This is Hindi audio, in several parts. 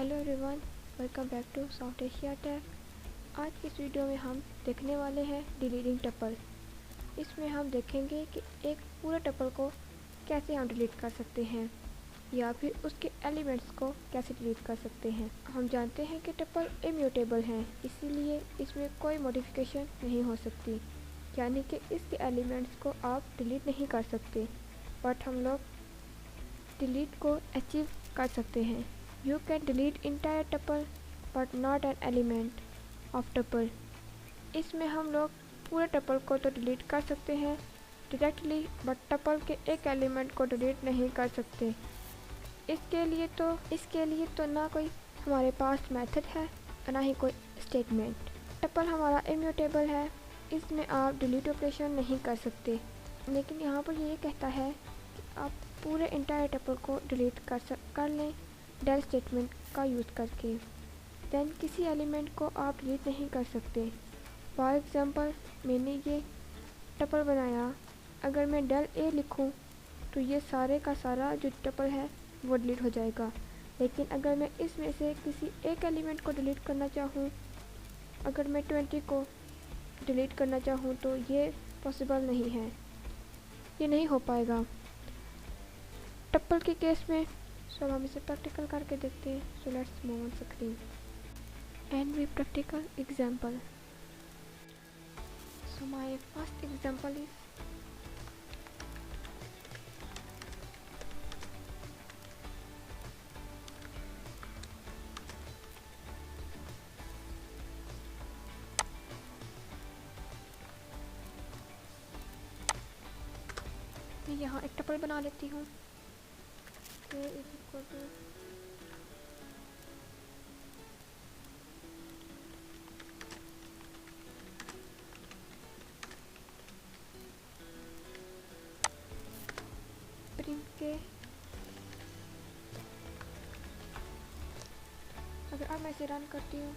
Hello everyone, welcome back to South Asia Tech. आज की इस वीडियो में हम देखने वाले हैं डिलीटिंग टपल। इसमें हम देखेंगे कि एक पूरे टपल को कैसे हम डिलीट कर सकते हैं या फिर उसके एलिमेंट्स को कैसे डिलीट कर सकते हैं। हम जानते हैं कि टपल इम्यूटेबल हैं, इसीलिए इसमें कोई मॉडिफिकेशन नहीं हो सकती, यानी कि इसके एलिमेंट्स को आप डिलीट नहीं कर सकते। बट हम लोग डिलीट को अचीव कर सकते हैं। You can delete entire tuple but not an element of tuple। इसमें हम लोग पूरे टपल को तो डिलीट कर सकते हैं डायरेक्टली, बट टपल के एक एलिमेंट को डिलीट नहीं कर सकते। इसके लिए तो ना कोई हमारे पास मेथड है और ना ही कोई स्टेटमेंट। टपल हमारा इम्यूटेबल है, इसमें आप डिलीट ऑपरेशन नहीं कर सकते। लेकिन यहाँ पर ये कहता है कि आप पूरे इंटायर टपल को डिलीट कर लें डेल स्टेटमेंट का यूज़ करके। देन किसी एलिमेंट को आप डिलीट नहीं कर सकते। फॉर एग्ज़ाम्पल, मैंने ये टपल बनाया, अगर मैं डेल ए लिखूं तो ये सारे का सारा जो टपल है वो डिलीट हो जाएगा। लेकिन अगर मैं इसमें से किसी एक एलिमेंट को डिलीट करना चाहूँ, अगर मैं 20 को डिलीट करना चाहूँ तो ये पॉसिबल नहीं है, ये नहीं हो पाएगा टपल के केस में। सो हम इसे प्रैक्टिकल करके देखते हैं। So let's move on screen and we practical example. So my first example is मैं यहाँ एक टपल बना लेती हूँ। प्रिंट के अगर अब मैं इसे रन करती हूँ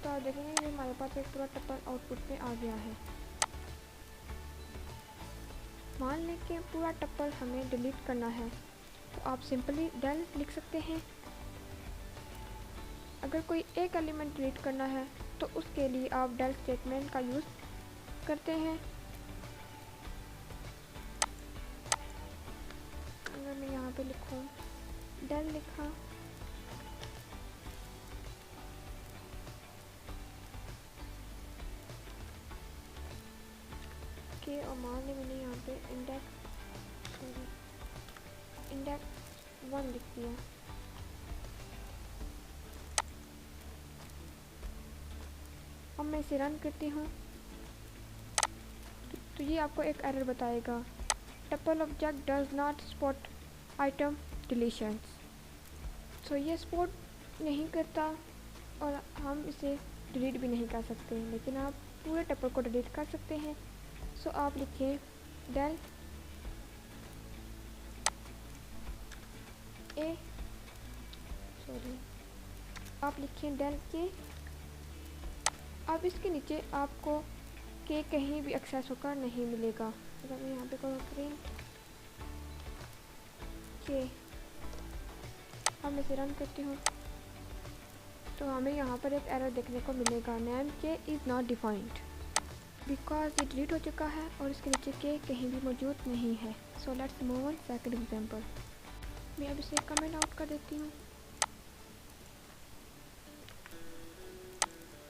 तो आप देखेंगे कि हमारे पास एक पूरा टपल आउटपुट में आ गया है। मान लें कि पूरा टपल हमें डिलीट करना है तो आप सिंपली डेल लिख सकते हैं। अगर कोई एक एलिमेंट डिलीट करना है तो उसके लिए आप डेल स्टेटमेंट का यूज़ करते हैं। अगर मैं यहाँ पे लिखूँ डेल लिखा के और मान लें मैंने यहाँ पे इंडेक्स 1 लिख दिया। अब मैं इसे रन करती हूँ तो ये आपको एक एरर बताएगा, tuple object does not support item deletions. So ये सपोर्ट नहीं करता और हम इसे डिलीट भी नहीं कर सकते, लेकिन आप पूरे टपल को डिलीट कर सकते हैं। सो आप लिखें डेल ए आप लिखें डेल के। अब इसके नीचे आपको के कहीं भी एक्सेस होकर नहीं मिलेगा। अगर मैं यहाँ पे करूँ प्रिंट के, अब मैं इसे रन करती हूँ तो हमें यहाँ पर एक एरर देखने को मिलेगा, नेम के इज़ नॉट डिफाइंड, बिकॉज ये डिलीट हो चुका है और इसके नीचे के कहीं भी मौजूद नहीं है। सो let's move on second example. मैं अब इसे कमेंट आउट कर देती हूँ।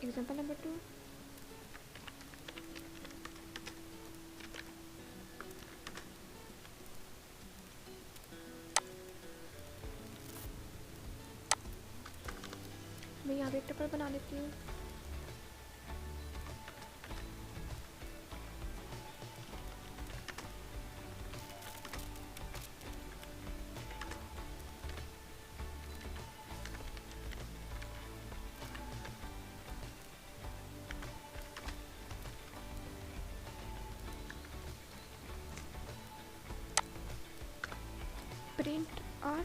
एग्जांपल नंबर 2, मैं यहाँ पे एक टपल बना लेती हूँ। प्रिंट आर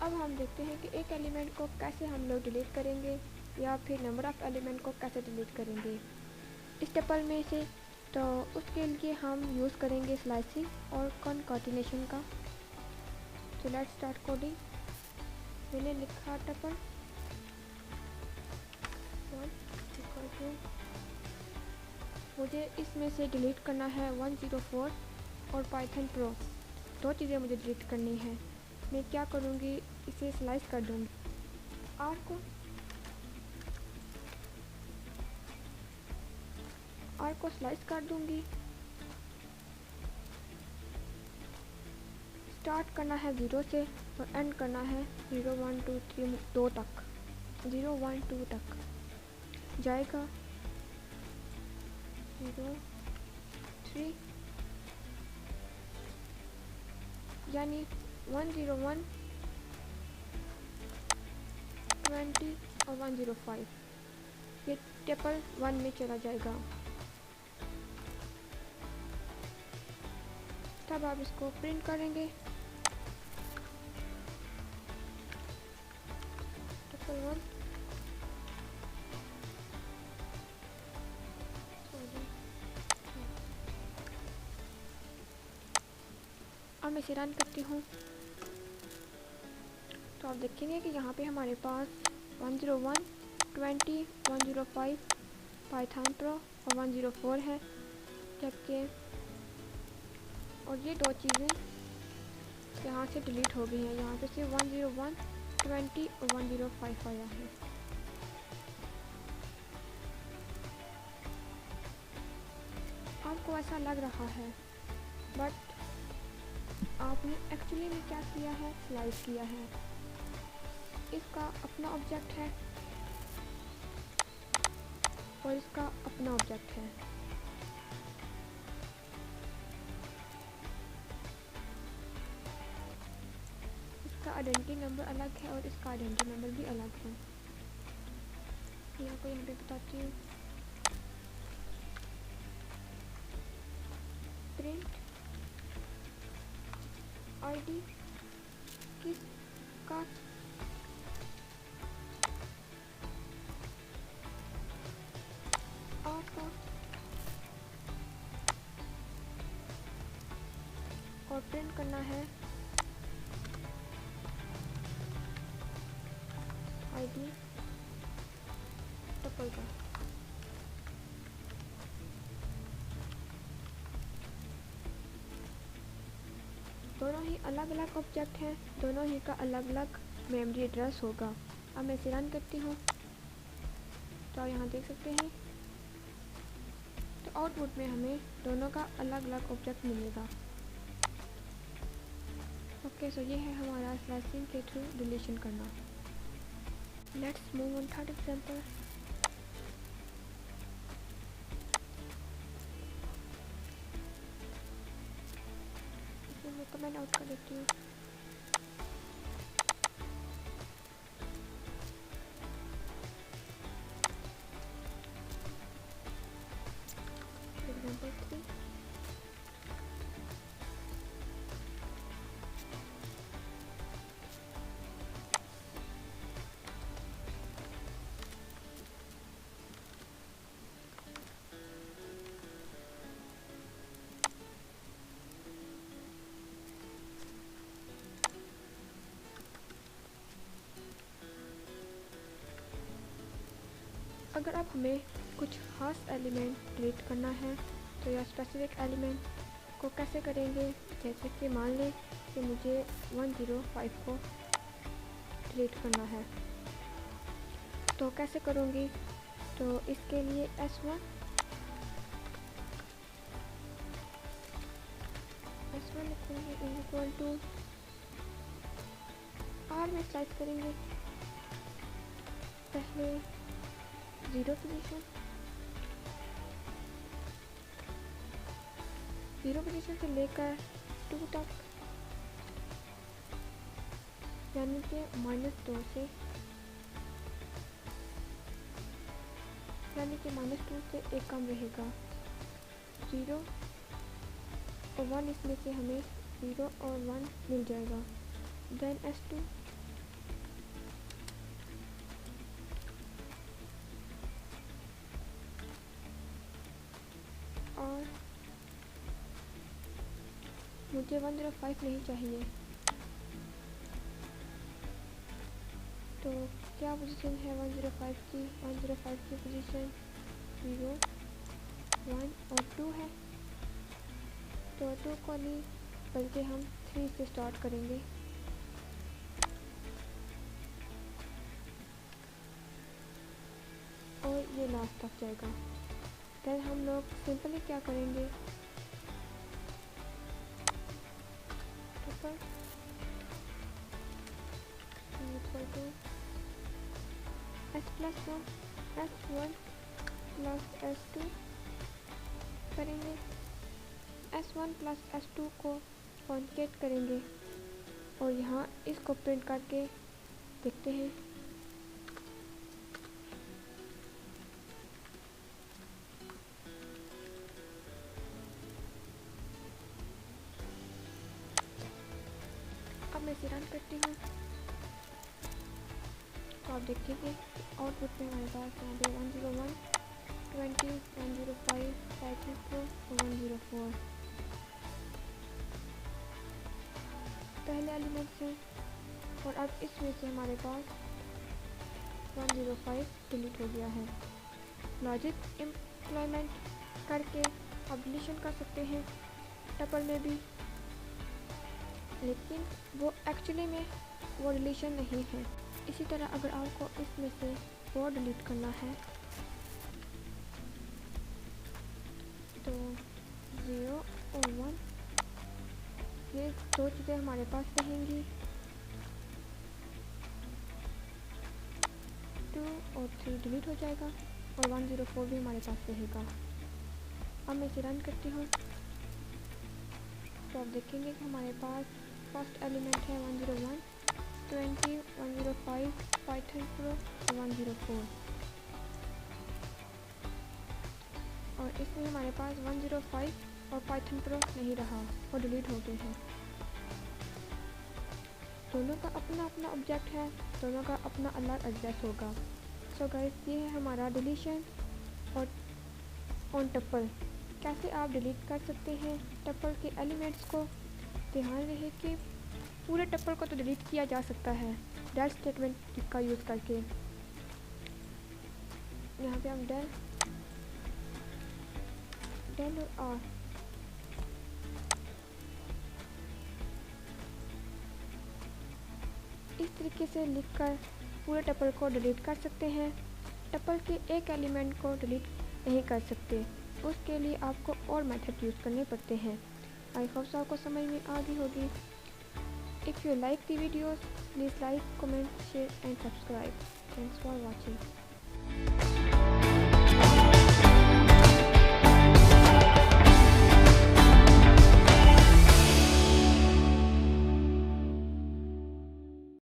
अब हम देखते हैं कि एक एलिमेंट को कैसे हम लोग डिलीट करेंगे या फिर नंबर ऑफ़ एलिमेंट को कैसे डिलीट करेंगे। इस टपल में से, तो उसके लिए हम यूज़ करेंगे स्लाइसिंग और कॉन्काटिनेशन का। तो लेट्स स्टार्ट कोडिंग। मैंने लिखा टपल 1 इक्वल टू, मुझे इसमें से डिलीट करना है 104 और पाइथन प्रो, दो चीज़ें मुझे डिलीट करनी है। मैं क्या करूँगी, इसे स्लाइस कर दूँगी। आर को स्लाइस कर दूँगी। स्टार्ट करना है 0 से और एंड करना है 0 1 2 3 2 तक, 0 1 2 तक जाएगा। 0 3 यानी 101 20 और 105, ये टेबल 1 में चला जाएगा। तब आप इसको प्रिंट करेंगे। टेबल 1 अब मैं इसे रन करती हूँ, तो आप देखेंगे कि यहाँ पे हमारे पास 101 20 105 पाइथन प्रो और 104 है, जबकि और ये दो चीज़ें यहाँ से डिलीट हो गई हैं। यहाँ पे सिर्फ 101 20 और 105 आया है। आपको ऐसा लग रहा है, बट आपने एक्चुअली में क्या किया है, स्लाइस किया है। इसका अपना ऑब्जेक्ट है और इसका अपना ऑब्जेक्ट है। इसका आइडेंटिटी नंबर अलग है और इसका आइडेंटिटी नंबर भी अलग है। मैं आपको यहाँ पे बताती हूँ। प्रिंट आईडी किसका आपका, और प्रिंट करना है आईडी टपल का। दोनों ही अलग अलग ऑब्जेक्ट हैं, दोनों ही का अलग अलग मेमोरी एड्रेस होगा। अब मैं इसे रन करती हूँ, तो आप यहाँ देख सकते हैं, तो आउटपुट में हमें दोनों का अलग अलग ऑब्जेक्ट मिलेगा। ओके, सो ये है हमारा स्लाइसिंग के थ्रू डिलीशन करना। Let's move on third example. इसमें मैं कमेंट आउट कर देती हूँ। एग्जांपल 3, अगर आप हमें कुछ खास एलिमेंट डिलीट करना है, तो यह स्पेसिफिक एलिमेंट को कैसे करेंगे। जैसे कि मान लें कि मुझे 105 को डिलीट करना है, तो कैसे करूँगी। तो इसके लिए S1 लिखूँगी इक्वल टू R में स्लाइस करेंगे। पहले 0 पोजीशन से लेकर 2 तक, यानी कि -2 से, यानी कि -2 से एक कम रहेगा। 0 और 1, इसमें से हमें 0 और 1 मिल जाएगा। देन S2 0 मुझे 105 नहीं चाहिए। तो क्या पोजीशन है 105 की? 105 की पोजीशन 0, 1 और 2 है। तो 2 को नहीं बल्कि हम 3 से स्टार्ट करेंगे। और ये लास्ट तक जाएगा। फिर हम लोग सिंपली क्या करेंगे, triple equal to s+1 s1 plus s2 करेंगे। s1 प्लस s2 को कॉन्केट करेंगे और यहाँ इसको प्रिंट करके देखते हैं। अब मैं इसे रन करती हूँ तो आप देखेंगे आउटपुट में हमारे पास यहाँ पे 101, 20, 105, 34 और 104 पहले एलिमेंट्स हैं। और अब इसमें से हमारे पास 105 डिलीट हो गया है। लॉजिक एम्प्लॉयमेंट करके आप डिलीशन कर सकते हैं टपल में भी, लेकिन वो एक्चुअली में वो डिलीशन नहीं है। इसी तरह अगर आपको इसमें से 4 डिलीट करना है तो 0 और 1 ये 2 चीज़ें हमारे पास रहेंगी, 2 और 3 डिलीट हो जाएगा और 104 भी हमारे पास रहेगा। अब मैं इसे रन करती हूँ तो आप देखेंगे कि हमारे पास फर्स्ट एलिमेंट है 101, 20, 105, पाइथन प्रो और 104 और इसमें हमारे पास 105 और पाइथन प्रो नहीं रहा और डिलीट हो गए हैं। दोनों का अपना अपना ऑब्जेक्ट है, दोनों का अपना अलग एड्रेस होगा। सो गाइस ये है हमारा डिलीशन और ऑन टपल। कैसे आप डिलीट कर सकते हैं टपल के एलिमेंट्स को। ध्यान रहे कि पूरे टपल को तो डिलीट किया जा सकता है डेल स्टेटमेंट का यूज़ करके। यहाँ पे हम डेल और आर इस तरीके से लिखकर पूरे टपल को डिलीट कर सकते हैं। टपल के एक एलिमेंट को डिलीट नहीं कर सकते, उसके लिए आपको और मेथड यूज़ करने पड़ते हैं। आई होप आपको समझ में आ गई होगी। If you like the videos, please like, comment, share and subscribe. Thanks for watching.